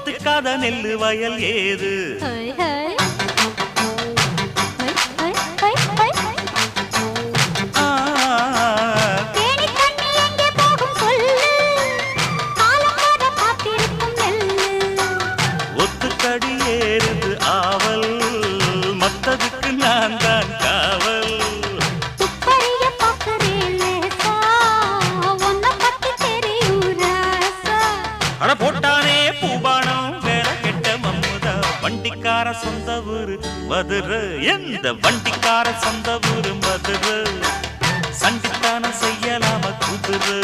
ஒத்துக்காத நெல்லு வயல் ஏது ஒத்துக்கடி ஏறுது ஆவல் மத்ததுக்கு நான் தான் காவல் அட போட்டானே பூபானம் வேற கெட்ட மம்முதா வண்டிக்கார சொந்த ஊரு மதுரை எந்த வண்டிக்கார சொந்த ஊரு மதுரை சண்டித்தானம் செய்யலாம குதிரை